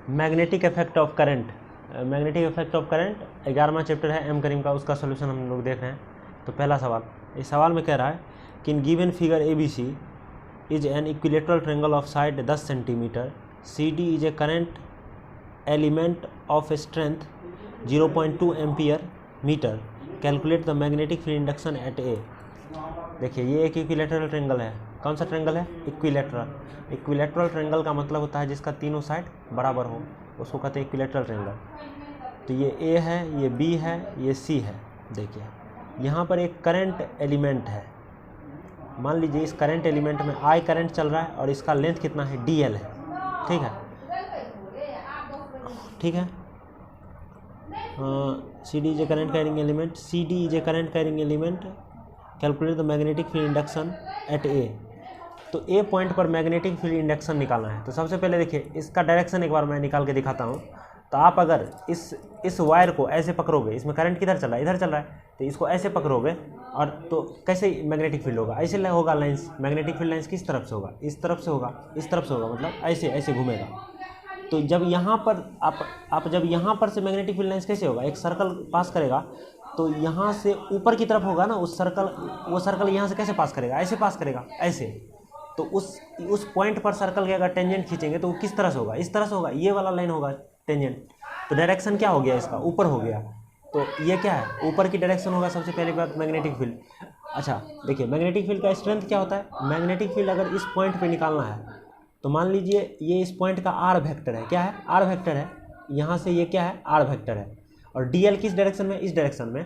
Magnetic effect of current, magnetic effect of current 11वां chapter है M Karim का, उसका सोल्यूशन हम लोग देख रहे हैं। तो पहला सवाल, इस सवाल में कह रहा है कि in given figure A B C is an equilateral triangle of side 10 centimetre, C D is a current element of strength 0.2 ampere metre, calculate the magnetic field induction at A. देखिए ये एक इक्विलेटरल ट्रायंगल है। कौन सा triangle है? Equilateral. Equilateral triangle का मतलब होता है जिसका तीनों साइड बराबर हो, उसको कहते हैं इक्विलेटरल ट्रायंगल। तो ये ए है, ये बी है, ये सी है। देखिए यहाँ पर एक करंट एलिमेंट है। मान लीजिए इस करंट एलिमेंट में आई करंट चल रहा है और इसका लेंथ कितना है? डी एल है। ठीक है, ठीक है। C D is a current carrying element, C D is a current carrying element, calculate the magnetic field induction at A. तो ए पॉइंट पर मैग्नेटिक फील्ड इंडक्शन निकालना है। तो सबसे पहले देखिए इसका डायरेक्शन एक बार मैं निकाल के दिखाता हूँ। तो आप अगर इस वायर को ऐसे पकड़ोगे, इसमें करंट किधर चल रहा है? इधर चल रहा है। तो इसको ऐसे पकड़ोगे और तो कैसे मैग्नेटिक फील्ड होगा? ऐसे होगा लाइंस। मैग्नेटिक फील्ड लाइंस किस तरफ से होगा? इस तरफ से होगा, इस तरफ से होगा, मतलब ऐसे ऐसे घूमेगा। तो जब यहाँ पर आप जब यहाँ पर से मैग्नेटिक फील्ड लाइंस कैसे होगा? एक सर्कल पास करेगा तो यहाँ से ऊपर की तरफ होगा ना उस सर्कल, वो सर्कल यहाँ से कैसे पास करेगा? ऐसे पास करेगा, ऐसे। तो उस पॉइंट पर सर्कल के अगर टेंजेंट खींचेंगे तो वो किस तरह से होगा? इस तरह से होगा, ये वाला लाइन होगा टेंजेंट। तो डायरेक्शन क्या हो गया इसका? ऊपर हो गया। तो ये क्या है? ऊपर की डायरेक्शन होगा सबसे पहली बात मैग्नेटिक फील्ड। अच्छा देखिए मैग्नेटिक फील्ड का स्ट्रेंथ क्या होता है? मैग्नेटिक फील्ड अगर इस पॉइंट पे निकालना है तो मान लीजिए ये इस पॉइंट का आर वेक्टर है। क्या है? आर वेक्टर है। यहाँ से ये क्या है? आर वेक्टर है। और डी एल किस डायरेक्शन में? इस डायरेक्शन में।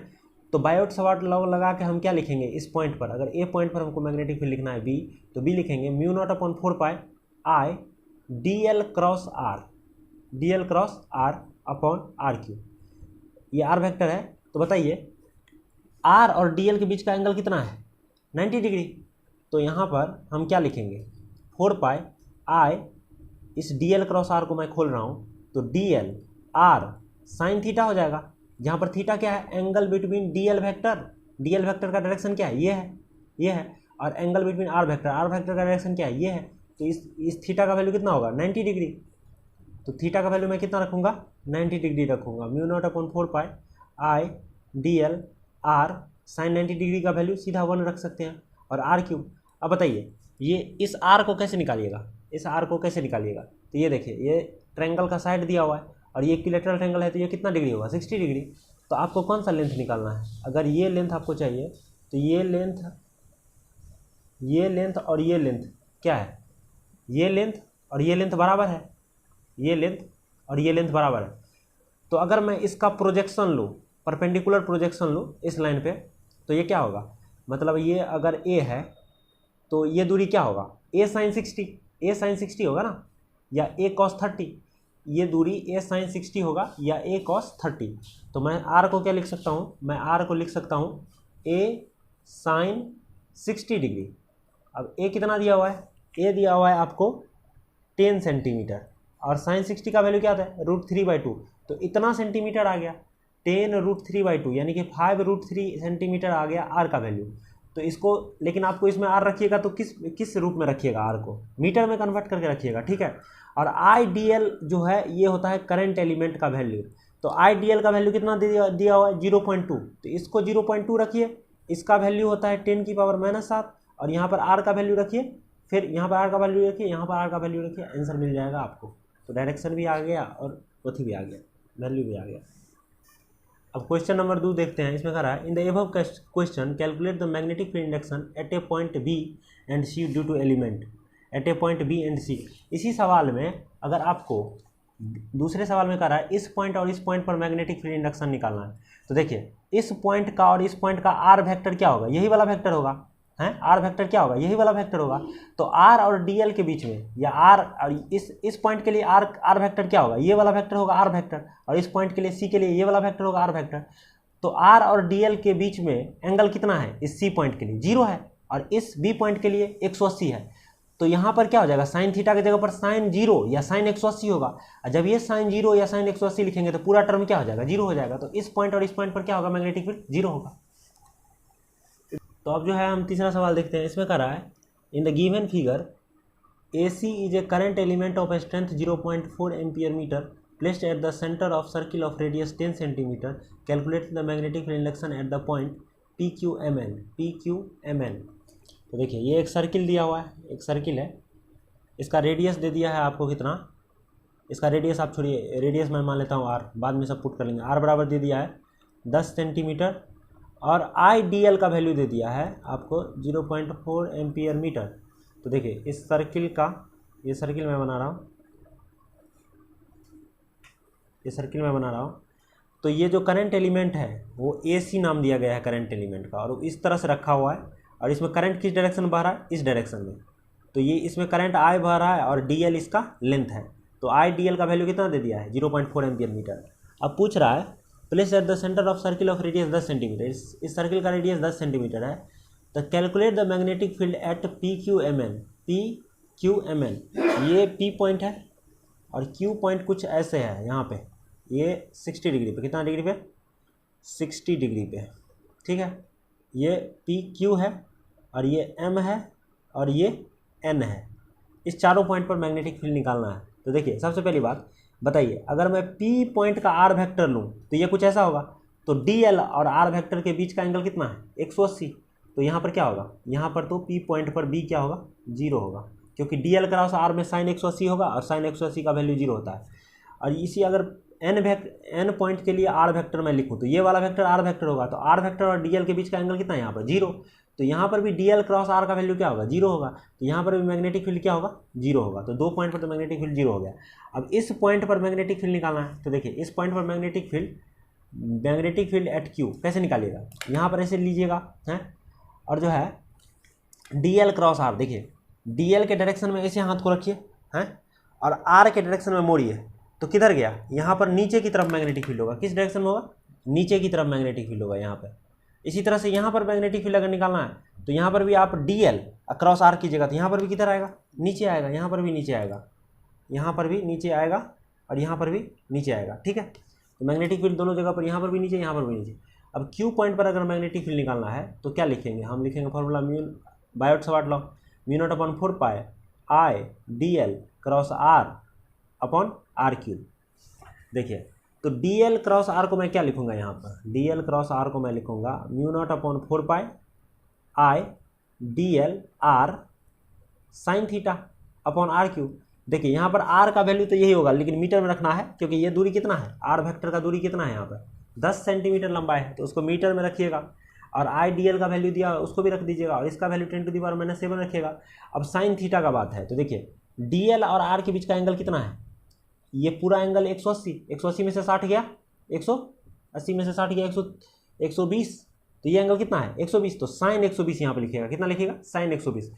तो बायोट सवाट लॉ लगा के हम क्या लिखेंगे इस पॉइंट पर? अगर ए पॉइंट पर हमको मैग्नेटिक फील्ड लिखना है बी, तो बी लिखेंगे mu naught upon 4 pi I D L cross R, D L cross R upon R cube. ये आर वेक्टर है। तो बताइए आर और डी एल के बीच का एंगल कितना है? 90 डिग्री। तो यहाँ पर हम क्या लिखेंगे? 4 पाई आई, इस डी एल क्रॉस आर को मैं खोल रहा हूँ, तो D L R sine theta हो जाएगा, जहाँ पर थीटा क्या है? Angle between D L vector. D L vector का डायरेक्शन क्या है? ये है, ये है। और angle between R vector, R vector का डायरेक्शन क्या है? ये है। तो इस थीटा का वैल्यू कितना होगा? 90 डिग्री। तो थीटा का वैल्यू मैं कितना रखूँगा? 90 डिग्री रखूँगा। Mu naught upon 4 pi I D L R sine 90 degree का वैल्यू सीधा 1 रख सकते हैं, और आर क्यूब। अब बताइए ये इस आर को कैसे निकालिएगा? इस आर को कैसे निकालिएगा? तो ये देखिए ये ट्रायंगल का साइड दिया हुआ है और ये इक्विलेटरल ट्रायंगल है, तो ये कितना डिग्री होगा? 60 डिग्री। तो आपको कौन सा लेंथ निकालना है? अगर ये लेंथ आपको चाहिए तो ये लेंथ और ये लेंथ क्या है? ये लेंथ और ये लेंथ बराबर है, ये लेंथ और ये लेंथ बराबर है। तो अगर मैं इसका प्रोजेक्शन लूँ, परपेंडिकुलर प्रोजेक्शन लूँ इस लाइन पे, तो ये क्या होगा? मतलब ये अगर ए है तो ये दूरी क्या होगा? ए साइन 60, ए साइन 60 होगा ना, या ए कॉस 30। ये दूरी ए साइन 60 होगा या ए कॉस 30। तो मैं आर को क्या लिख सकता हूँ? मैं आर को लिख सकता हूँ ए साइन 60 डिग्री। अब ए कितना दिया हुआ है? ए दिया हुआ है आपको 10 सेंटीमीटर, और साइन 60 का वैल्यू क्या आता है? √3/2। तो इतना सेंटीमीटर आ गया, 10√3/2, यानी कि 5√3 सेंटीमीटर आ गया आर का वैल्यू। तो इसको, लेकिन आपको इसमें आर रखिएगा तो किस रूप में रखिएगा? आर को मीटर में कन्वर्ट करके रखिएगा, ठीक है। और आई डी एल जो है ये होता है करंट एलिमेंट का वैल्यू। तो आई डी एल का वैल्यू कितना दिया हुआ है? 0.2। तो इसको 0.2 रखिए, इसका वैल्यू होता है 10⁻⁻7, और यहाँ पर आर का वैल्यू रखिए, फिर यहाँ पर आर का वैल्यू रखिए, यहाँ पर आर का वैल्यू रखिए, आंसर मिल जाएगा आपको। तो डायरेक्शन भी आ गया और उथी भी आ गया, वैल्यू भी आ गया। अब क्वेश्चन नंबर 2 देखते हैं। इसमें कह रहा है in the above question calculate the magnetic field induction at a point B and C due to element at a point B and C. इसी सवाल में अगर आपको दूसरे सवाल में कह रहा है इस पॉइंट और इस पॉइंट पर मैग्नेटिक फील्ड इंडक्शन निकालना है, तो देखिए इस पॉइंट का और इस पॉइंट का आर वेक्टर क्या होगा? यही वाला वेक्टर होगा, है। आर वेक्टर क्या होगा? यही वाला वेक्टर होगा। तो आर और डी एल के बीच में, या आर और इस पॉइंट के लिए आर वेक्टर क्या होगा? ये वाला वेक्टर होगा आर वेक्टर, और इस पॉइंट के लिए सी के लिए ये वाला वेक्टर होगा आर वेक्टर। तो आर और डी एल के बीच में एंगल कितना है? इस सी पॉइंट के लिए 0 है, और इस बी पॉइंट के लिए 180 है। तो यहाँ पर क्या हो जाएगा? साइन थीटा की जगह पर साइन 0 या साइन 180 होगा। और जब ये साइन 0 या साइन 180 लिखेंगे तो पूरा टर्म क्या हो जाएगा? 0 हो जाएगा। तो इस पॉइंट और इस पॉइंट पर क्या होगा? मैग्नेटिक फील्ड 0 होगा। तो अब जो है हम तीसरा सवाल देखते हैं। इसमें कह रहा है in the given figure AC is a current element of strength 0.4 ampere meter placed at the center of circle of radius 10 centimeter. Calculate the magnetic field induction at the point PQMN. PQMN तो देखिए ये एक circle दिया हुआ है, एक circle है, इसका रेडियस दे दिया है आपको कितना, इसका रेडियस आप छोड़िए, रेडियस मैं मान लेता हूँ r, बाद में सब पुट कर लेंगे। r बराबर दे दिया है 10 सेंटीमीटर और IDL का वैल्यू दे दिया है आपको 0.4 एम्पियर मीटर। तो देखिए इस सर्किल का, ये सर्किल मैं बना रहा हूँ, ये सर्किल मैं बना रहा हूँ, तो ये जो करंट एलिमेंट है वो AC नाम दिया गया है करंट एलिमेंट का, और इस तरह से रखा हुआ है, और इसमें करंट किस डायरेक्शन में बह रहा है, इस डायरेक्शन में। तो ये इसमें करंट I बह रहा है और DL इसका लेंथ है, तो IDL का वैल्यू कितना दे दिया है 0.4 एम्पियर मीटर। अब पूछ रहा है place at the centre of circle of radius 10 centimetre, इस सर्किल का रेडियस 10 सेंटीमीटर है। तो calculate the magnetic field at PQMN। PQMN ये P पॉइंट है और Q पॉइंट कुछ ऐसे है यहाँ पे, ये 60 डिग्री पे, कितना डिग्री पे 60 डिग्री पे, ठीक है। ये PQ है और ये M है और ये N है, इस चारों पॉइंट पर मैग्नेटिक फील्ड निकालना है। तो देखिए सबसे पहली बात बताइए, अगर मैं P पॉइंट का R वेक्टर लूँ तो ये कुछ ऐसा होगा, तो DL और R वेक्टर के बीच का एंगल कितना है 180। तो यहाँ पर क्या होगा, यहाँ पर तो P पॉइंट पर B क्या होगा 0 होगा, क्योंकि DL क्रॉस R में साइन 180 होगा और साइन 180 का वैल्यू 0 होता है। और इसी अगर N पॉइंट के लिए R वेक्टर मैं लिखूँ तो ये वाला वेक्टर R वेक्टर होगा, तो R वेक्टर और DL के बीच का एंगल कितना है यहाँ पर 0, तो यहाँ पर भी DL क्रॉस R का वैल्यू क्या होगा 0 होगा, तो यहाँ पर भी मैग्नेटिक फील्ड क्या होगा 0 होगा। तो दो पॉइंट पर तो मैग्नेटिक फील्ड 0 हो गया। अब इस पॉइंट पर मैग्नेटिक फील्ड निकालना है, तो देखिए इस पॉइंट पर मैग्नेटिक फील्ड एट Q कैसे निकालिएगा, यहाँ पर ऐसे लीजिएगा हैं, और जो है DL क्रॉस R, देखिए DL के डायरेक्शन में ऐसे हाथ को रखिए हैं और R के डायरेक्शन में मोड़िए, तो किधर गया, यहाँ पर नीचे की तरफ मैग्नेटिक फील्ड होगा, किस डायरेक्शन में होगा नीचे की तरफ मैग्नेटिक फील्ड होगा यहाँ पर। इसी तरह से यहाँ पर मैग्नेटिक फील्ड अगर निकालना है तो यहाँ पर भी आप DL क्रॉस R कीजिएगा, तो यहाँ पर भी किधर आएगा नीचे आएगा, यहाँ पर भी नीचे आएगा, यहाँ पर भी नीचे आएगा और यहाँ पर भी नीचे आएगा, ठीक है। तो मैग्नेटिक फील्ड दोनों जगह पर, यहाँ पर भी नीचे यहाँ पर भी नीचे। अब Q पॉइंट पर अगर मैग्नेटिक फील्ड निकालना है तो क्या लिखेंगे, हम लिखेंगे formula Biot Savart law, μ0/4 I DL cross R upon R3। देखिए तो DL क्रॉस R को मैं क्या लिखूंगा, यहाँ पर DL क्रॉस R को मैं लिखूंगा μ0/4 I DL R sine theta upon R3। देखिए यहाँ पर R का वैल्यू तो यही होगा, लेकिन मीटर में रखना है, क्योंकि ये दूरी कितना है, R वेक्टर का दूरी कितना है यहाँ पर 10 सेंटीमीटर लंबाई है, तो उसको मीटर में रखिएगा। और IDL का वैल्यू दिया उसको भी रख दीजिएगा, और इसका वैल्यू 10⁻⁻7 रखिएगा। अब साइन थीटा का बात है, तो देखिए DL और R के बीच का एंगल कितना है, ये पूरा एंगल 180 में से 60 गया, 180 में से 60 गया 120, तो ये एंगल कितना है 120, तो साइन 120 यहाँ पर लिखिएगा, कितना लिखिएगा साइन 120।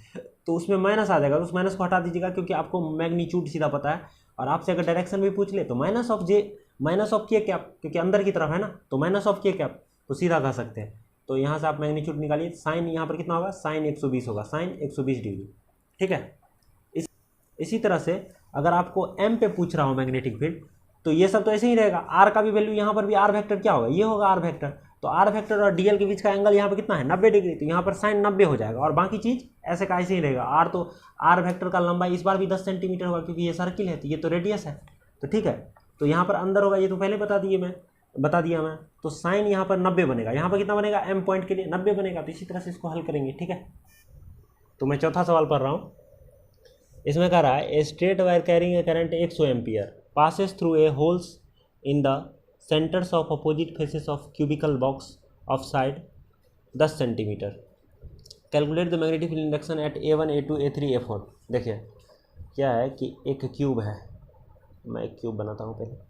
तो उसमें माइनस आ जाएगा, तो उस माइनस को हटा दीजिएगा, क्योंकि आपको मैग्नीट्यूड सीधा पता है, और आपसे अगर डायरेक्शन भी पूछ ले तो माइनस ऑफ के कैप, क्योंकि अंदर की तरफ है ना, तो माइनस ऑफ के कैप तो सीधा कह सकते हैं। तो यहाँ से आप मैग्नीट्यूड निकालिए, साइन यहाँ पर कितना होगा साइन 120 होगा, साइन 120 डिग्री, ठीक है। इसी तरह से अगर आपको M पे पूछ रहा हो मैग्नेटिक फील्ड, तो ये सब तो ऐसे ही रहेगा, R का भी वैल्यू यहाँ पर भी R वेक्टर क्या होगा, ये होगा R वेक्टर, तो R वेक्टर और DL के बीच का एंगल यहाँ पर कितना है 90 डिग्री, तो यहाँ पर साइन 90 हो जाएगा, और बाकी चीज़ ऐसे का ऐसे ही रहेगा। R वेक्टर का लंबाई इस बार भी 10 सेंटीमीटर होगा, क्योंकि ये सर्किल है, तो ये तो रेडियस है, तो ठीक है। तो यहाँ पर अंदर होगा, ये तो पहले बता दिया मैं, तो साइन यहाँ पर 90 बनेगा, यहाँ पर कितना बनेगा M पॉइंट के लिए 90 बनेगा। तो इसी तरह से इसको हल करेंगे, ठीक है। तो मैं चौथा सवाल पढ़ रहा हूँ, इसमें कह रहा है a straight wire carrying a current 100 ampere passes through a holes in the centres of opposite faces of cubical box of side 10 centimetre. Calculate the magnetic field induction eight A1 A2 A3 A4। देखिए क्या है कि एक cube है, मैं एक cube बनाता हूँ पहले।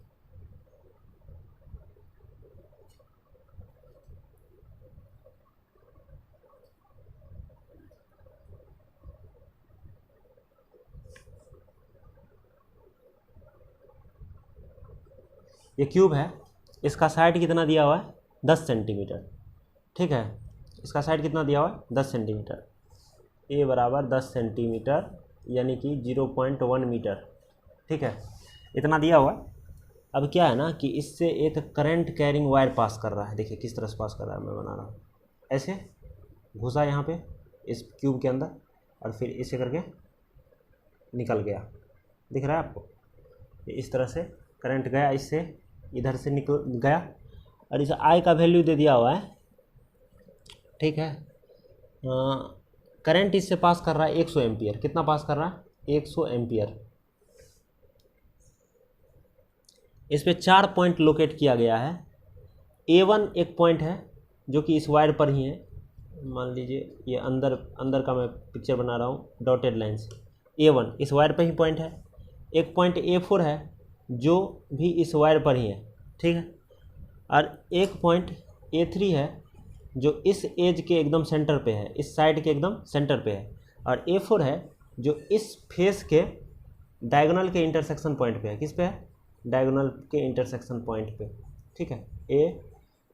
ये क्यूब है, इसका साइड कितना दिया हुआ है 10 सेंटीमीटर, ठीक है। इसका साइड कितना दिया हुआ है 10 सेंटीमीटर, A बराबर 10 सेंटीमीटर यानी कि 0.1 मीटर, ठीक है, इतना दिया हुआ है। अब क्या है ना कि इससे एक करंट कैरिंग वायर पास कर रहा है, देखिए किस तरह से पास कर रहा है, मैं बना रहा हूँ ऐसे, घुसा यहाँ पे इस क्यूब के अंदर, और फिर इसे करके निकल गया, दिख रहा है आपको, इस तरह से करंट गया, इससे इधर से निकल गया, और इसे आई का वैल्यू दे दिया हुआ है, ठीक है। करंट इससे पास कर रहा है 100 एम्पियर, कितना पास कर रहा है 100 एम्पियर। इस पे 4 पॉइंट लोकेट किया गया है। A1 एक पॉइंट है जो कि इस वायर पर ही है, मान लीजिए ये अंदर का मैं पिक्चर बना रहा हूँ डॉटेड लाइन से। A1 इस वायर पर ही पॉइंट है। एक पॉइंट A4 है जो भी इस वायर पर ही है, ठीक है। और एक पॉइंट A3 है जो इस एज के एकदम सेंटर पे है, इस साइड के एकदम सेंटर पे है। और A4 है जो इस फेस के डायगोनल के इंटरसेक्शन पॉइंट पे है। किस पे है? डायगोनल के इंटरसेक्शन पॉइंट पे, ठीक है।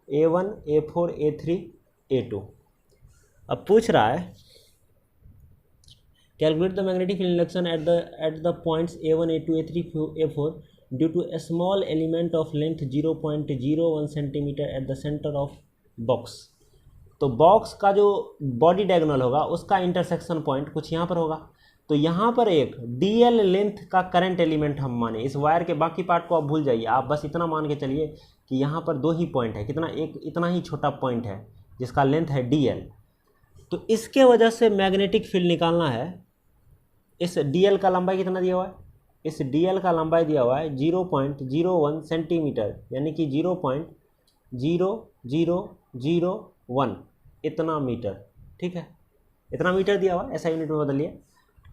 A1 A4 A3 A2। अब पूछ रहा है calculate the magnetic field induction at the points A1 A2 A3 A4 due to a small element of length 0.01 centimetre at the centre of box. तो box का जो बॉडी डायगोनल होगा उसका intersection point कुछ यहाँ पर होगा। तो यहाँ पर एक DL लेंथ का करंट एलिमेंट हम माने, इस वायर के बाकी पार्ट को आप भूल जाइए, आप बस इतना मान के चलिए कि यहाँ पर 2 ही पॉइंट है, कितना, एक इतना ही छोटा पॉइंट है जिसका लेंथ है DL। तो इसके वजह से मैग्नेटिक फील्ड निकालना है। इस DL का लंबाई कितना दिया हुआ है? इस DL का लंबाई दिया हुआ है 0.01 सेंटीमीटर, यानी कि 0.0001 इतना मीटर, ठीक है। इतना मीटर दिया हुआ है, ऐसा यूनिट में बदलिए।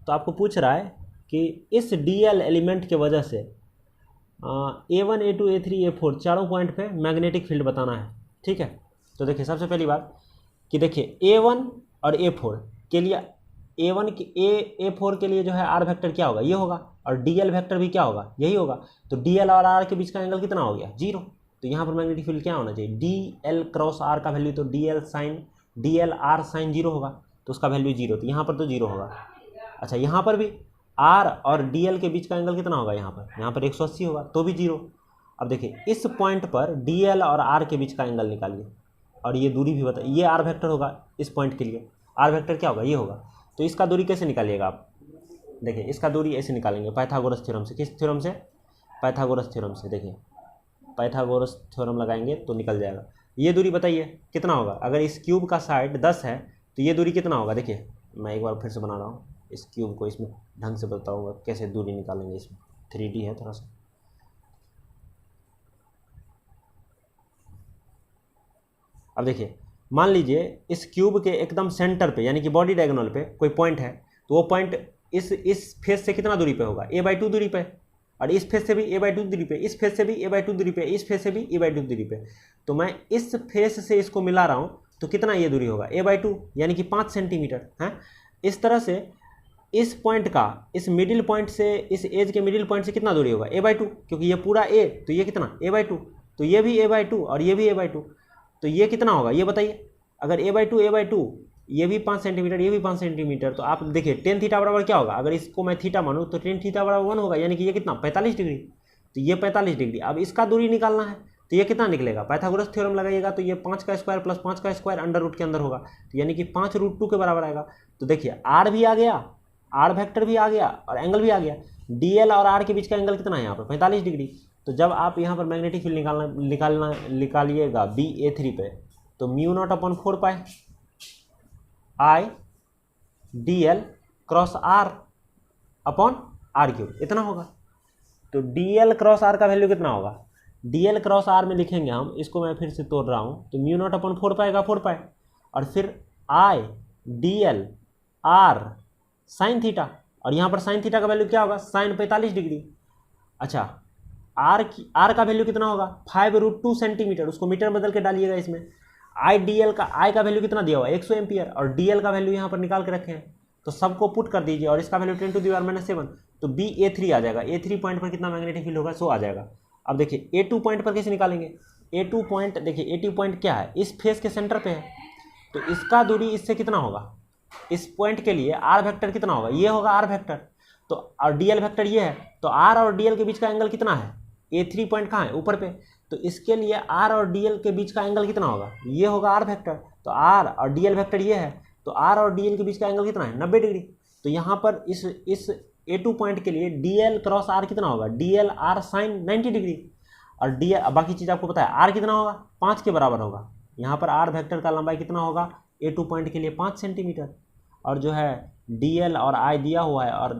तो आपको पूछ रहा है कि इस DL एलिमेंट के वजह से A1 A2 A3 A4 चारों पॉइंट पे मैग्नेटिक फील्ड बताना है, ठीक है। तो देखिए सबसे पहली बात कि देखिए A1 और A4 के लिए, A4 के लिए जो है R वेक्टर क्या होगा? ये होगा। और DL वेक्टर भी क्या होगा? यही होगा। तो DL और R के बीच का एंगल कितना हो गया? 0। तो यहाँ पर मैग्नेटिक फील्ड क्या होना चाहिए? DL क्रॉस R का वैल्यू, तो DL R साइन 0 होगा, तो उसका वैल्यू 0। तो यहाँ पर तो 0 होगा। अच्छा, यहाँ पर भी R और DL के बीच का एंगल कितना होगा? यहाँ पर 180 होगा, तो भी 0। अब देखिए इस पॉइंट पर DL और R के बीच का एंगल निकालिए, और ये दूरी भी बताइए। ये R वेक्टर होगा इस पॉइंट के लिए, R वेक्टर क्या होगा? ये होगा। तो इसका दूरी कैसे निकालिएगा आप? देखिए इसका दूरी ऐसे निकालेंगे पाइथागोरस थ्योरम से। किस थ्योरम से? पाइथागोरस थ्योरम से। देखिए पाइथागोरस थ्योरम लगाएंगे तो निकल जाएगा। ये दूरी बताइए कितना होगा? अगर इस क्यूब का साइड 10 है तो ये दूरी कितना होगा? देखिए मैं एक बार फिर से बना रहा हूँ इस क्यूब को, इसमें ढंग से बताऊँगा कैसे दूरी निकालेंगे। इसमें 3D है थोड़ा सा। अब देखिए मान लीजिए इस क्यूब के एकदम सेंटर पे, यानी कि बॉडी डायगोनल पे कोई पॉइंट है, तो वो पॉइंट इस फेस से कितना दूरी पे होगा? A/2 दूरी पे। और इस फेस से भी A/2 दूरी पे, इस फेस से भी A/2 दूरी पे, इस फेस से भी A/2 दूरी पे। तो मैं इस फेस से इसको मिला रहा हूँ, तो कितना ये दूरी होगा? A/2, यानी कि 5 सेंटीमीटर है। इस तरह से इस पॉइंट का, इस मिडिल पॉइंट से, इस एज के मिडिल पॉइंट से कितना दूरी होगा? A/2, क्योंकि ये पूरा A, तो ये कितना? A/2। तो ये भी A/2 और ये भी A/2, तो ये कितना होगा ये बताइए। अगर A/2 ये भी 5 सेंटीमीटर, ये भी 5 सेंटीमीटर, तो आप देखिए tan थीटा बराबर क्या होगा? अगर इसको मैं थीटा मानूँ तो tan थीटा बराबर 1 होगा, यानी कि ये कितना? 45 डिग्री। तो ये 45 डिग्री। अब इसका दूरी निकालना है, तो ये कितना निकलेगा? पाइथागोरस थ्योरम लगाइएगा तो ये 5 का स्क्वायर प्लस 5 का स्क्वायर अंडर रूट के अंदर होगा, तो यानी कि 5√2 के बराबर आएगा। तो देखिए R भी आ गया, R वेक्टर भी आ गया और एंगल भी आ गया। DL और R के बीच का एंगल कितना है यहाँ पर? 45 डिग्री। तो जब आप यहाँ पर मैग्नेटिक फील्ड निकालिएगा BA3 पे, तो μ0/4 पाई I DL cross R upon R3 इतना होगा। तो DL क्रॉस R का वैल्यू कितना होगा? DL क्रॉस R में लिखेंगे हम, इसको मैं फिर से तोड़ रहा हूँ, तो μ0/4 पाएगा 4 पाई, और फिर I DL R sine theta, और यहाँ पर साइन थीटा का वैल्यू क्या होगा? Sine 45 degree. अच्छा, R का वैल्यू कितना होगा? 5√2 सेंटीमीटर, उसको मीटर बदल के डालिएगा इसमें। I का वैल्यू कितना दिया हुआ है? 100 एम्पियर, और DL का वैल्यू यहाँ पर निकाल के रखे हैं, तो सबको पुट कर दीजिए, और इसका वैल्यू 10⁻⁷ तो BA3 आ जाएगा। A3 पॉइंट पर कितना मैग्नेटिक फील्ड होगा? 100 आ जाएगा। अब देखिए A2 पॉइंट पर कैसे निकालेंगे? A2 पॉइंट, देखिए A2 पॉइंट क्या है? इस फेस के सेंटर पे है, तो इसका दूरी इससे कितना होगा? इस पॉइंट के लिए R वेक्टर कितना होगा? ये होगा R वेक्टर। तो और DL वेक्टर ये है, तो R और DL के बीच का एंगल कितना है? A3 पॉइंट कहाँ है? ऊपर पे। तो इसके लिए R और DL के बीच का एंगल कितना होगा? ये होगा R वेक्टर। तो R और DL वेक्टर ये है, तो R और DL के बीच का एंगल कितना है? 90 डिग्री। तो यहाँ पर इस A2 पॉइंट के लिए DL क्रॉस R कितना होगा, DL R साइन 90 डिग्री, और DL बाकी चीज़ आपको पता है, R कितना होगा, 5 के बराबर होगा। यहाँ पर R वेक्टर का लंबाई कितना होगा A2 पॉइंट के लिए 5 सेंटीमीटर, और जो है DL और I दिया हुआ है, और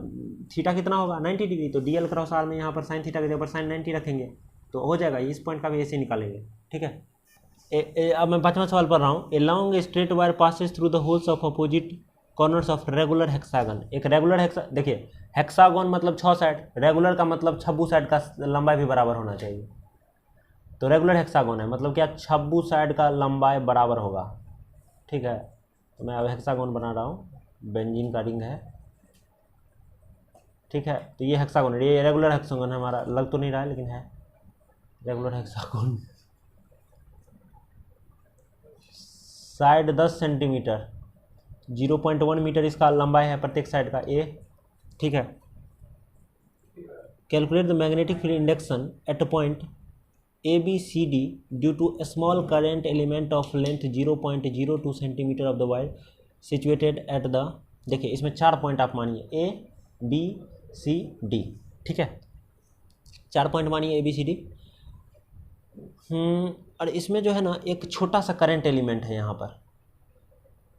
थीटा कितना होगा 90 डिग्री, तो DL क्रॉस R में यहाँ पर साइन थीटा के जगह पर साइन 90 रखेंगे तो हो जाएगा। इस पॉइंट का भी ऐसे निकालेंगे, ठीक है। अब मैं 5वां सवाल पढ़ रहा हूँ। A long straight wire passes through the holes of opposite corners of regular hexagon. एक रेगुलर देखिए हेक्सागन मतलब 6 साइड, रेगुलर का मतलब 26 साइड का लंबाई भी बराबर होना चाहिए। तो रेगुलर हेक्सागन है मतलब क्या, 26 साइड का लंबाई बराबर होगा, ठीक है। तो मैं अब हेक्सागन बना रहा हूँ, बेंजीन का रिंग है, ठीक है। तो ये हेक्सागन है, ये रेगुलर हेक्सागन है हमारा, लग तो नहीं रहा है लेकिन है regular hexagon. Side 10 centimetre, 0.1 metre इसका लंबाई है प्रत्येक साइड का ए, ठीक है। Calculate the magnetic field induction at a point ABCD due to a small current element of length 0.02 centimetre of the wire situated at the, देखिए इसमें 4 point आप मानिए ABCD, ठीक है। 4 पॉइंट मानिए ABCD। और इसमें जो है ना एक छोटा सा करंट एलिमेंट है यहाँ पर,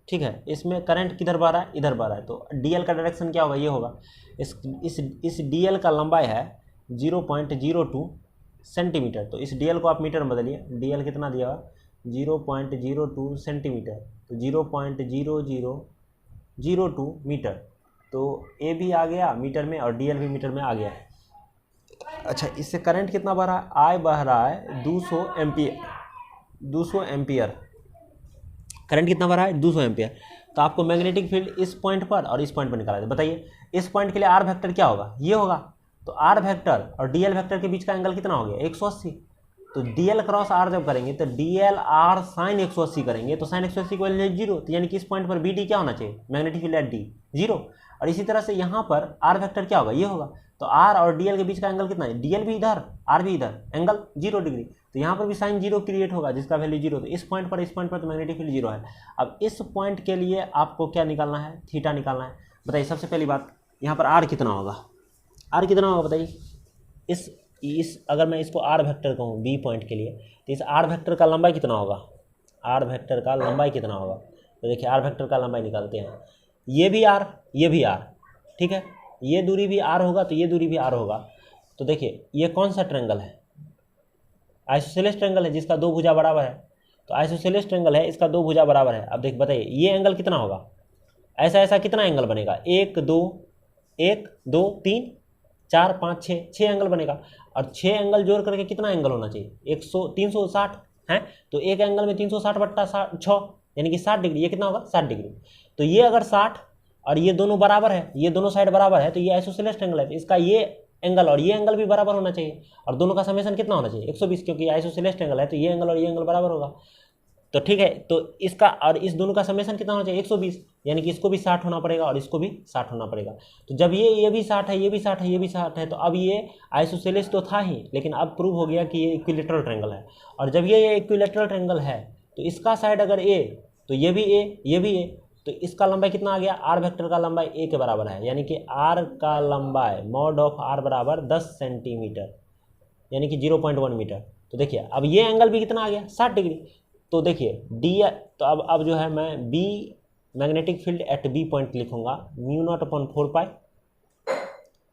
ठीक है। इसमें करंट किधर बह रहा है, इधर बह रहा है, तो DL का डायरेक्शन क्या होगा, ये होगा। इस DL का लंबाई है 0.02 सेंटीमीटर, तो इस DL को आप मीटर में बदलिए, DL कितना दिया हुआ 0.02 सेंटीमीटर, तो 0.0002 मीटर, तो A भी आ गया मीटर में और DL भी मीटर में आ गया। अच्छा, इससे करंट कितना बह रहा है, I बह रहा है 200 एम्पियर, करंट कितना बह रहा है 200 एम्पियर। तो आपको मैग्नेटिक फील्ड इस पॉइंट पर और इस पॉइंट पर निकाला है। बताइए इस पॉइंट के लिए R वेक्टर क्या होगा, ये होगा। तो R वेक्टर और DL वेक्टर के बीच का एंगल कितना हो गया 180। तो DL क्रॉस R जब करेंगे तो DL R साइन 180 करेंगे, तो साइन 180 को वैल्यू 0, तो यानी कि इस पॉइंट पर BD क्या होना चाहिए, मैग्नेटिक फील्ड एट D 0। और इसी तरह से यहाँ पर R वेक्टर क्या होगा, ये होगा। तो R और DL के बीच का एंगल कितना है, DL भी इधर R भी इधर, एंगल 0 डिग्री, तो यहाँ पर भी साइन 0 क्रिएट होगा जिसका वैल्यू 0। तो इस पॉइंट पर तो मैग्नेटिक फील्ड 0 है। अब इस पॉइंट के लिए आपको क्या निकालना है, थीटा निकालना है। बताइए सबसे पहली बात यहाँ पर R कितना होगा, R कितना होगा बताइए। इस अगर मैं इसको R वेक्टर कहूँ B पॉइंट के लिए, तो इस R वेक्टर का लंबाई कितना होगा, R वेक्टर का लंबाई कितना होगा। तो देखिए R वेक्टर का लंबाई निकालते हैं, ये भी R ये भी R, ठीक है। ये दूरी भी R होगा तो ये दूरी भी R होगा। तो देखिए ये कौन सा ट्रायंगल है, आइसोसेलेस ट्रायंगल है जिसका 2 भुजा बराबर है। तो आइसोसेलेस ट्रायंगल है, इसका 2 भुजा बराबर है। अब देख बताइए ये एंगल कितना होगा, ऐसा कितना एंगल बनेगा, 1 2 3 4 5 6 एंगल बनेगा। और 6 एंगल जोड़ करके कितना एंगल होना चाहिए, 360 है। तो एक एंगल में 360 बट्टा 6 यानी कि 60 डिग्री, ये कितना होगा 60 डिग्री। तो ये अगर 60 और ये दोनों बराबर है, ये दोनों साइड बराबर है, तो ये आइसोसेलेस ट्रायंगल है, तो इसका ये एंगल और ये एंगल भी बराबर होना चाहिए, और दोनों का समेशन कितना होना चाहिए 120, क्योंकि आइसोसेलेस ट्रायंगल है तो ये एंगल और ये एंगल बराबर होगा। तो ठीक है, तो इसका और इस दोनों का समेशन कितना होना चाहिए 120, यानी कि इसको भी 60 होना पड़ेगा और इसको भी 60 होना पड़ेगा। तो जब ये भी 60 है, ये भी 60 है, ये भी 60 है, तो अब ये आइसोसेलेस तो था ही, लेकिन अब प्रूव हो गया कि ये इक्विलैटरल ट्रायंगल है। और जब ये इक्विलैटरल ट्रायंगल है तो इसका साइड अगर A तो ये भी A ये भी A, तो इसका लंबाई कितना आ गया, R वेक्टर का लंबाई A के बराबर है, यानी कि R का लंबाई मॉड ऑफ R बराबर 10 सेंटीमीटर, यानी कि 0.1 मीटर। तो देखिए अब ये एंगल भी कितना आ गया 60 डिग्री। तो देखिए D, तो अब जो है मैं B magnetic field at B point लिखूंगा, μ0/4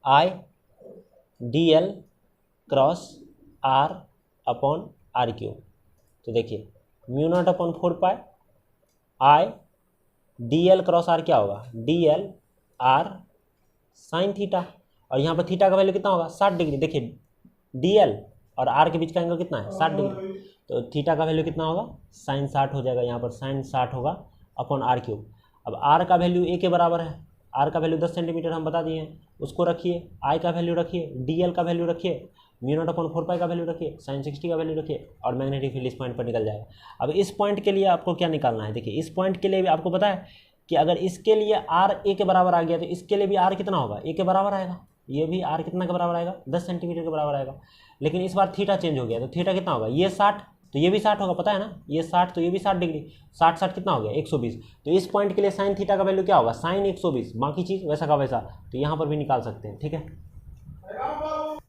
I DL क्रॉस R/R3। तो देखिए μ0/4 I DL क्रॉस R क्या होगा, DL R साइन थीटा, और यहाँ पर थीटा का वैल्यू कितना होगा 60 डिग्री। देखिए DL और R के बीच का एंगल कितना है 60 डिग्री, तो थीटा का वैल्यू कितना होगा साइन 60 हो जाएगा, यहाँ पर साइन 60 होगा अपॉन R3। अब R का वैल्यू A के बराबर है, R का वैल्यू 10 सेंटीमीटर हम बता दिए हैं, उसको रखिए, I का वैल्यू रखिए, DL का वैल्यू रखिए, μ0/4 का वैल्यू रखिए, साइन 60 का वैल्यू रखिए, और मैग्नेटिक फील्ड इस पॉइंट पर निकल जाएगा। अब इस पॉइंट के लिए आपको क्या निकालना है, देखिए इस पॉइंट के लिए भी आपको पता है कि अगर इसके लिए R A के बराबर आ गया तो इसके लिए भी R कितना होगा A के बराबर आएगा, ये भी R कितना के बराबर आएगा 10 सेंटीमीटर के बराबर आएगा। लेकिन इस बार थीटा चेंज हो गया, तो थीटा कितना होगा, ये 60 तो ये भी 60 होगा, पता है ना, ये 60 तो ये भी 60 डिग्री, 60 60 कितना हो गया 120। तो इस पॉइंट के लिए साइन थीटा का वैल्यू क्या होगा, साइन 120, बाकी चीज़ वैसा का वैसा, तो यहाँ पर भी निकाल सकते हैं, ठीक है।